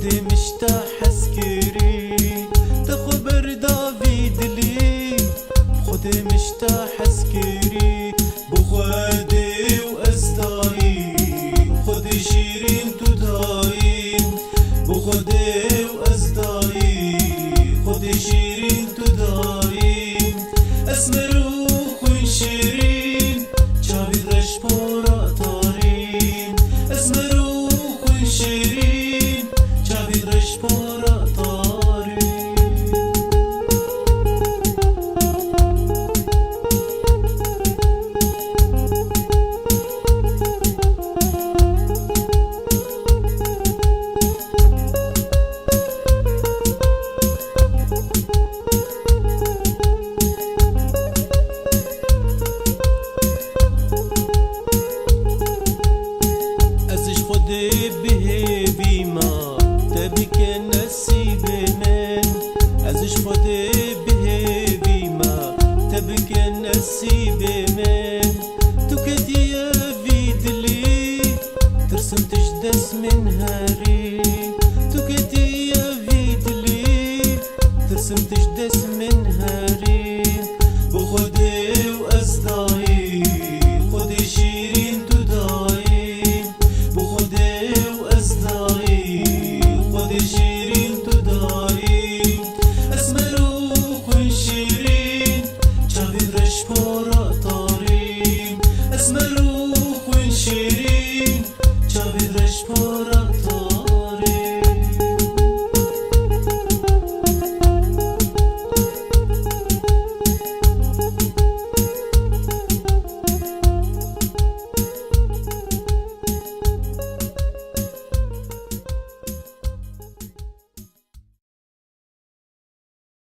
خودي مشتاح اسكري تخو بردافي دلي خودي مشتاح اسكري بخودي وأصداي خودي شيرين تداي بخودي وأصداي خودي شيرين تداي اسمر وخون شيرين جاوید رش پورا تارين اسمر وخون شيرين جاوید رش پورا تارين خودي بهيبي ما تبيك نسيب من ازش خودي بهيبي ما تبيك نسيب